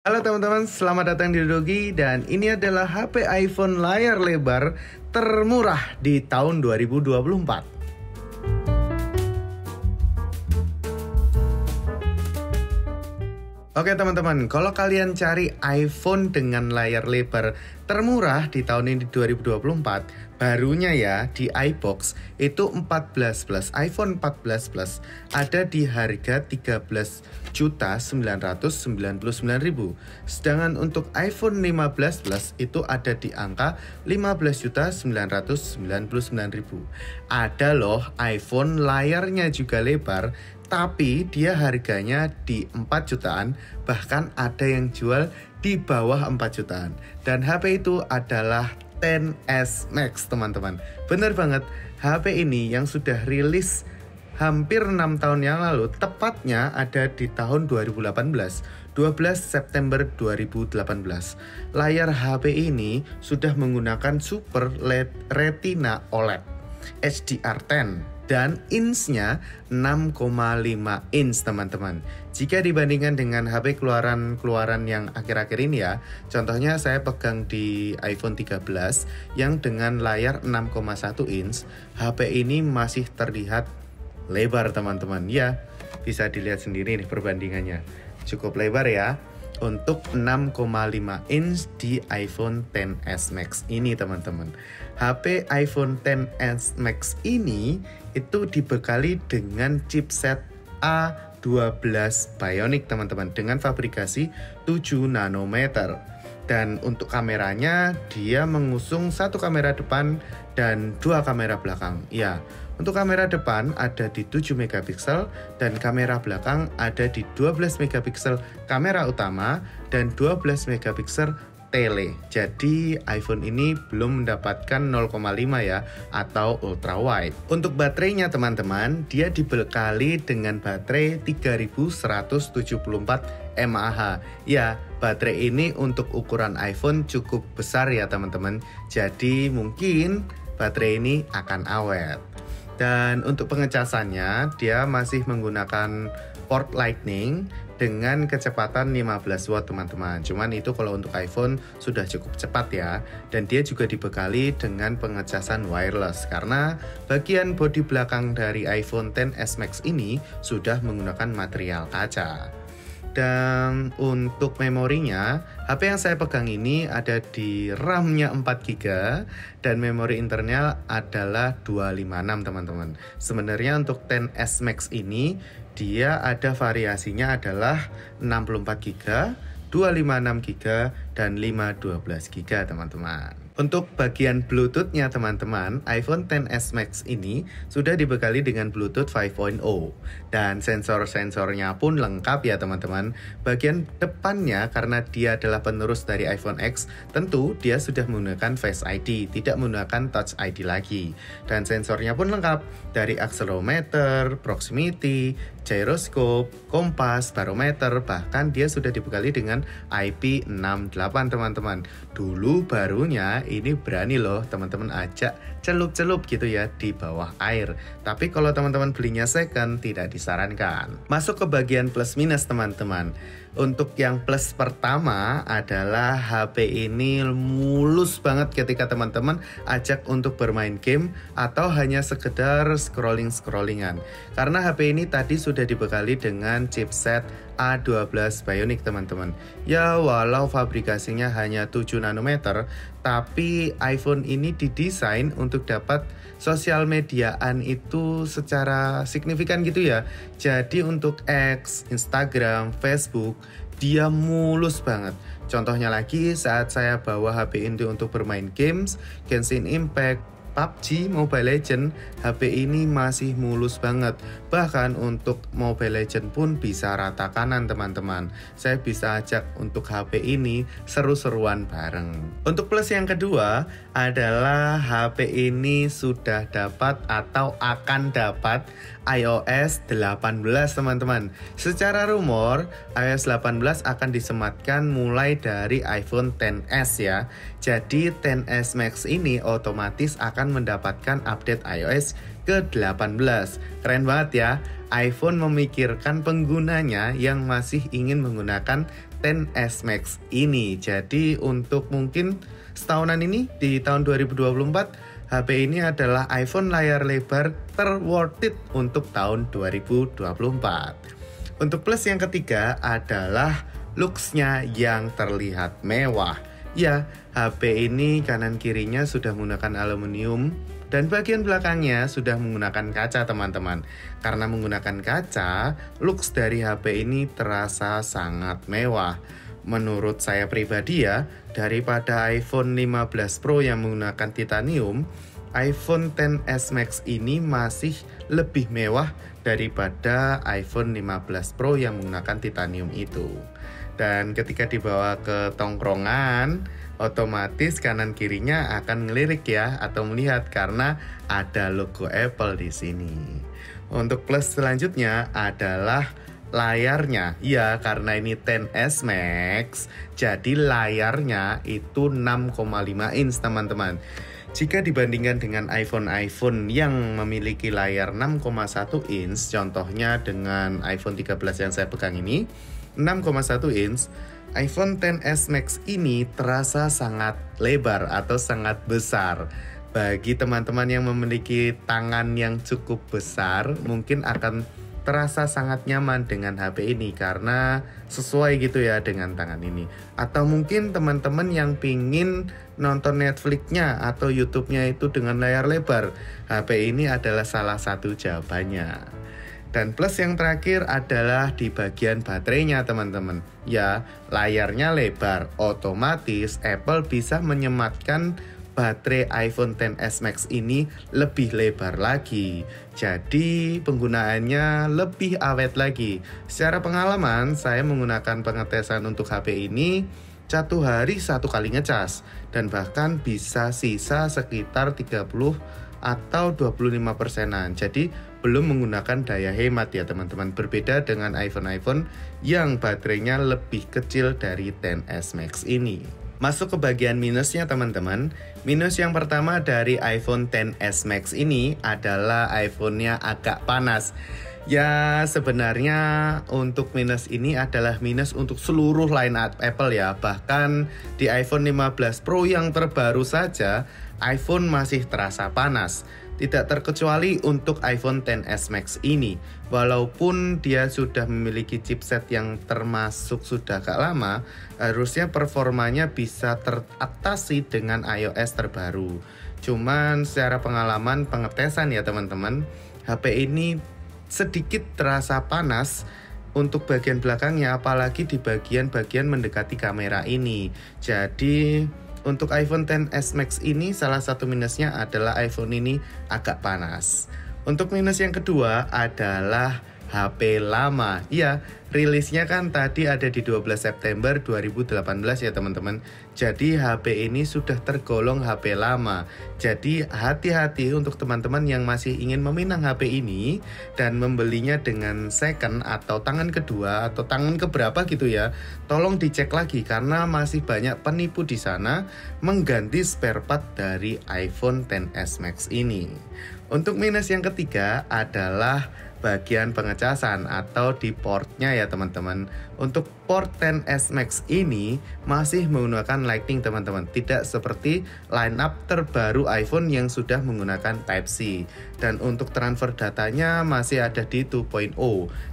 Halo teman-teman, selamat datang di Dogi dan ini adalah HP iPhone layar lebar termurah di tahun 2024. Oke teman-teman, kalau kalian cari iPhone dengan layar lebar termurah di tahun ini 2024, barunya ya di iBox itu 14 Plus, iPhone 14 Plus ada di harga 13.999.000. Sedangkan untuk iPhone 15 Plus itu ada di angka 15.999.000. Ada loh iPhone layarnya juga lebar, tapi dia harganya di 4 jutaan, bahkan ada yang jual di bawah 4 jutaan. Dan HP itu adalah XS Max teman-teman. Bener banget, HP ini yang sudah rilis hampir 6 tahun yang lalu, tepatnya ada di tahun 2018, 12 September 2018. Layar HP ini sudah menggunakan Super LED Retina OLED HDR10 dan inch-nya 6,5 inch teman-teman. Jika dibandingkan dengan HP keluaran yang akhir-akhir ini ya, contohnya saya pegang di iPhone 13 yang dengan layar 6,1 inch, HP ini masih terlihat lebar teman-teman. Ya, bisa dilihat sendiri nih perbandingannya. Cukup lebar ya untuk 6,5 inch di iPhone XS Max ini teman-teman. HP iPhone XS Max ini itu dibekali dengan chipset A12 Bionic teman-teman, dengan fabrikasi 7 nanometer. Dan untuk kameranya dia mengusung satu kamera depan dan 2 kamera belakang. Ya, untuk kamera depan ada di 7 megapiksel dan kamera belakang ada di 12 megapiksel kamera utama dan 12 megapiksel tele. Jadi iPhone ini belum mendapatkan 0,5 ya atau ultra wide. Untuk baterainya teman-teman, dia dibekali dengan baterai 3174 mAh. Ya, baterai ini untuk ukuran iPhone cukup besar ya teman-teman. Jadi mungkin baterai ini akan awet. Dan untuk pengecasannya dia masih menggunakan port Lightning dengan kecepatan 15 watt teman-teman. Cuman itu kalau untuk iPhone sudah cukup cepat ya. Dan dia juga dibekali dengan pengecasan wireless karena bagian bodi belakang dari iPhone XS Max ini sudah menggunakan material kaca. Dan untuk memorinya, HP yang saya pegang ini ada di RAM-nya 4GB dan memori internal adalah 256 teman-teman. Sebenarnya untuk XS Max ini dia ada variasinya adalah 64GB, 256GB dan 512GB teman-teman. Untuk bagian Bluetooth-nya teman-teman, iPhone XS Max ini sudah dibekali dengan Bluetooth 5.0 dan sensor-sensornya pun lengkap ya teman-teman. Bagian depannya karena dia adalah penerus dari iPhone X, tentu dia sudah menggunakan Face ID, tidak menggunakan Touch ID lagi. Dan sensornya pun lengkap dari accelerometer, proximity, gyroscope, kompas, barometer, bahkan dia sudah dibekali dengan IP68 teman-teman. Dulu barunya ini berani loh teman-teman ajak celup-celup gitu ya di bawah air. Tapi kalau teman-teman belinya second tidak disarankan. Masuk ke bagian plus minus teman-teman. Untuk yang plus pertama adalah HP ini mulus banget ketika teman-teman ajak untuk bermain game atau hanya sekedar scrolling-scrollingan. Karena HP ini tadi sudah dibekali dengan chipset A12 Bionic teman-teman. Ya walau fabrikasinya hanya 7 nanometer, tapi iPhone ini didesain untuk dapat sosial mediaan itu secara signifikan gitu ya. Jadi untuk X, Instagram, Facebook dia mulus banget. Contohnya lagi saat saya bawa HP ini untuk bermain games, Genshin Impact, PUBG, Mobile Legends, HP ini masih mulus banget. Bahkan untuk Mobile Legends pun bisa rata kanan teman-teman. Saya bisa ajak untuk HP ini seru-seruan bareng. Untuk plus yang kedua adalah HP ini sudah dapat atau akan dapat iOS 18 teman-teman. Secara rumor iOS 18 akan disematkan mulai dari iPhone XS ya. Jadi XS Max ini otomatis akan mendapatkan update iOS ke-18. Keren banget ya. iPhone memikirkan penggunanya yang masih ingin menggunakan XS Max ini. Jadi untuk mungkin setahunan ini di tahun 2024, HP ini adalah iPhone layar lebar terworth it untuk tahun 2024. Untuk plus yang ketiga adalah looks-nya yang terlihat mewah. Ya, HP ini kanan kirinya sudah menggunakan aluminium dan bagian belakangnya sudah menggunakan kaca, teman-teman. Karena menggunakan kaca, looks dari HP ini terasa sangat mewah. Menurut saya pribadi ya, daripada iPhone 15 Pro yang menggunakan titanium, iPhone XS Max ini masih lebih mewah daripada iPhone 15 Pro yang menggunakan titanium itu. Dan ketika dibawa ke tongkrongan, otomatis kanan kirinya akan ngelirik ya atau melihat karena ada logo Apple di sini. Untuk plus selanjutnya adalah layarnya. Ya, karena ini XS Max, jadi layarnya itu 6,5 inch, teman-teman. Jika dibandingkan dengan iPhone yang memiliki layar 6,1 inch, contohnya dengan iPhone 13 yang saya pegang ini, 6,1 inch, iPhone XS Max ini terasa sangat lebar atau sangat besar. Bagi teman-teman yang memiliki tangan yang cukup besar, mungkin akan terasa sangat nyaman dengan HP ini karena sesuai gitu ya dengan tangan ini. Atau mungkin teman-teman yang pingin nonton Netflix-nya atau YouTube-nya itu dengan layar lebar, HP ini adalah salah satu jawabannya. Dan plus yang terakhir adalah di bagian baterainya, teman-teman. Ya, layarnya lebar, otomatis Apple bisa menyematkan baterai iPhone XS Max ini lebih lebar lagi. Jadi penggunaannya lebih awet lagi. Secara pengalaman, saya menggunakan pengetesan untuk HP ini 1 hari 1 kali ngecas. Dan bahkan bisa sisa sekitar 30 atau 25%-an. Jadi belum menggunakan daya hemat ya teman-teman. Berbeda dengan iPhone yang baterainya lebih kecil dari XS Max ini. Masuk ke bagian minusnya, teman-teman. Minus yang pertama dari iPhone XS Max ini adalah iPhone-nya agak panas. Ya, sebenarnya untuk minus ini adalah minus untuk seluruh lineup Apple ya. Bahkan di iPhone 15 Pro yang terbaru saja, iPhone masih terasa panas. Tidak terkecuali untuk iPhone XS Max ini. Walaupun dia sudah memiliki chipset yang termasuk sudah agak lama, harusnya performanya bisa teratasi dengan iOS terbaru. Cuman secara pengalaman pengetesan ya teman-teman, HP ini sedikit terasa panas untuk bagian belakangnya, apalagi di bagian-bagian mendekati kamera ini. Jadi untuk iPhone XS Max ini salah satu minusnya adalah iPhone ini agak panas. Untuk minus yang kedua adalah HP lama. Ya, rilisnya kan tadi ada di 12 September 2018 ya teman-teman. Jadi HP ini sudah tergolong HP lama. Jadi hati-hati untuk teman-teman yang masih ingin meminang HP ini dan membelinya dengan second atau tangan kedua atau tangan keberapa gitu ya. Tolong dicek lagi karena masih banyak penipu di sana mengganti spare part dari iPhone XS Max ini. Untuk minus yang ketiga adalah bagian pengecasan atau di portnya ya teman-teman. Untuk port XS Max ini masih menggunakan Lightning teman-teman, tidak seperti lineup terbaru iPhone yang sudah menggunakan Type-C. Dan untuk transfer datanya masih ada di 2.0,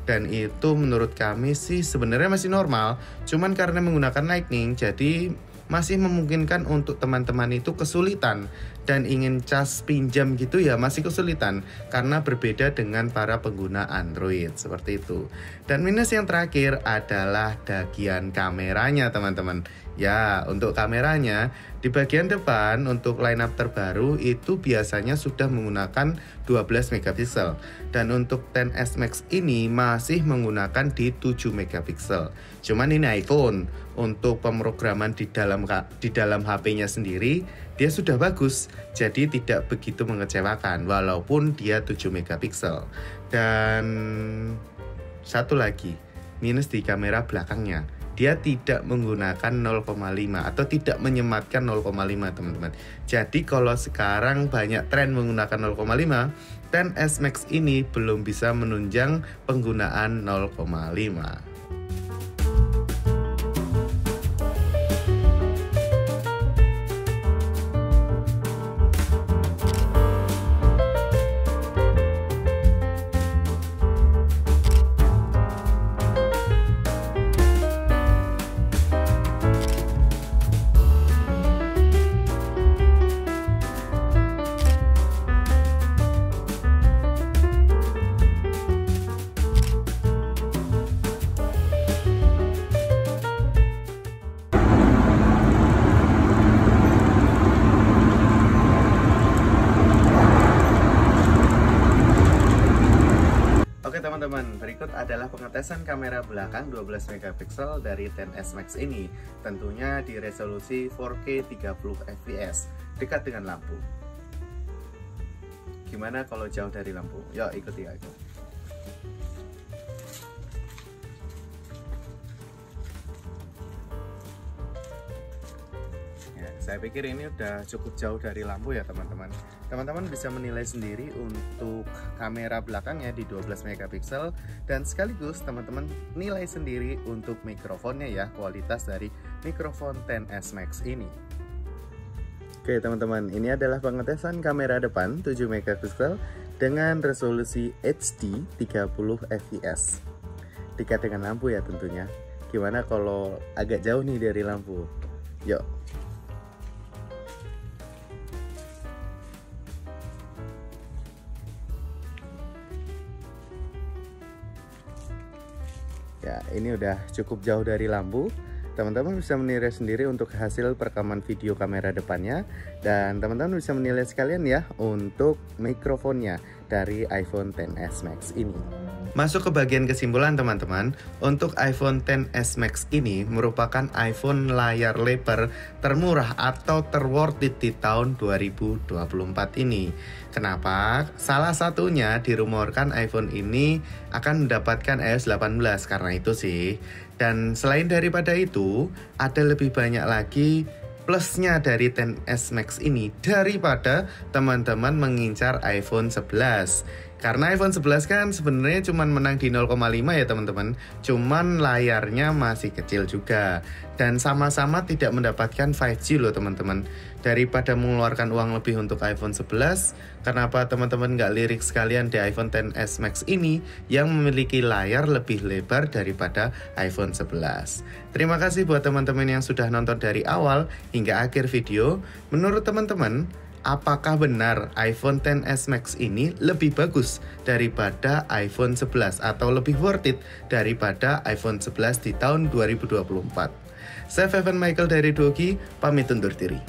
dan itu menurut kami sih sebenarnya masih normal. Cuman karena menggunakan Lightning jadi masih memungkinkan untuk teman-teman itu kesulitan dan ingin cas pinjam gitu ya, masih kesulitan karena berbeda dengan para pengguna Android seperti itu. Dan minus yang terakhir adalah bagian kameranya teman-teman. Ya, untuk kameranya di bagian depan untuk lineup terbaru itu biasanya sudah menggunakan 12 megapiksel, dan untuk XS Max ini masih menggunakan di 7 megapiksel. Cuman ini iPhone, untuk pemrograman di dalam HP-nya sendiri dia sudah bagus, jadi tidak begitu mengecewakan walaupun dia 7 megapiksel. Dan satu lagi, minus di kamera belakangnya. Dia tidak menggunakan 0,5 atau tidak menyematkan 0,5 teman-teman. Jadi kalau sekarang banyak tren menggunakan 0,5, XS Max ini belum bisa menunjang penggunaan 0,5. adalah pengetesan kamera belakang 12 megapiksel dari XS Max ini. Tentunya di resolusi 4K 30 fps, dekat dengan lampu. Gimana kalau jauh dari lampu? Yuk ikuti aku. Saya pikir ini udah cukup jauh dari lampu ya teman-teman. Teman-teman bisa menilai sendiri untuk kamera belakangnya di 12 megapiksel dan sekaligus teman-teman nilai sendiri untuk mikrofonnya ya, kualitas dari mikrofon XS Max ini. Oke teman-teman, ini adalah pengetesan kamera depan 7 megapiksel dengan resolusi HD 30 fps. Dekat dengan lampu ya tentunya. Gimana kalau agak jauh nih dari lampu? Yuk. Ya, ini udah cukup jauh dari lampu. Teman-teman bisa menilai sendiri untuk hasil perekaman video kamera depannya. Dan teman-teman bisa menilai sekalian ya untuk mikrofonnya dari iPhone XS Max ini. Masuk ke bagian kesimpulan teman-teman. Untuk iPhone XS Max ini merupakan iPhone layar lebar termurah atau terworth it di tahun 2024 ini. Kenapa? Salah satunya dirumorkan iPhone ini akan mendapatkan iOS 18 karena itu sih. Dan selain daripada itu, ada lebih banyak lagi plusnya dari XS Max ini daripada teman-teman mengincar iPhone 11. Karena iPhone 11 kan sebenarnya cuma menang di 0,5 ya teman-teman. Cuman layarnya masih kecil juga. Dan sama-sama tidak mendapatkan 5G loh teman-teman. Daripada mengeluarkan uang lebih untuk iPhone 11, kenapa teman-teman nggak lirik sekalian di iPhone XS Max ini yang memiliki layar lebih lebar daripada iPhone 11. Terima kasih buat teman-teman yang sudah nonton dari awal hingga akhir video. Menurut teman-teman, apakah benar iPhone XS Max ini lebih bagus daripada iPhone 11 atau lebih worth it daripada iPhone 11 di tahun 2024? Saya Evan Michael dari Dogi, pamit undur diri.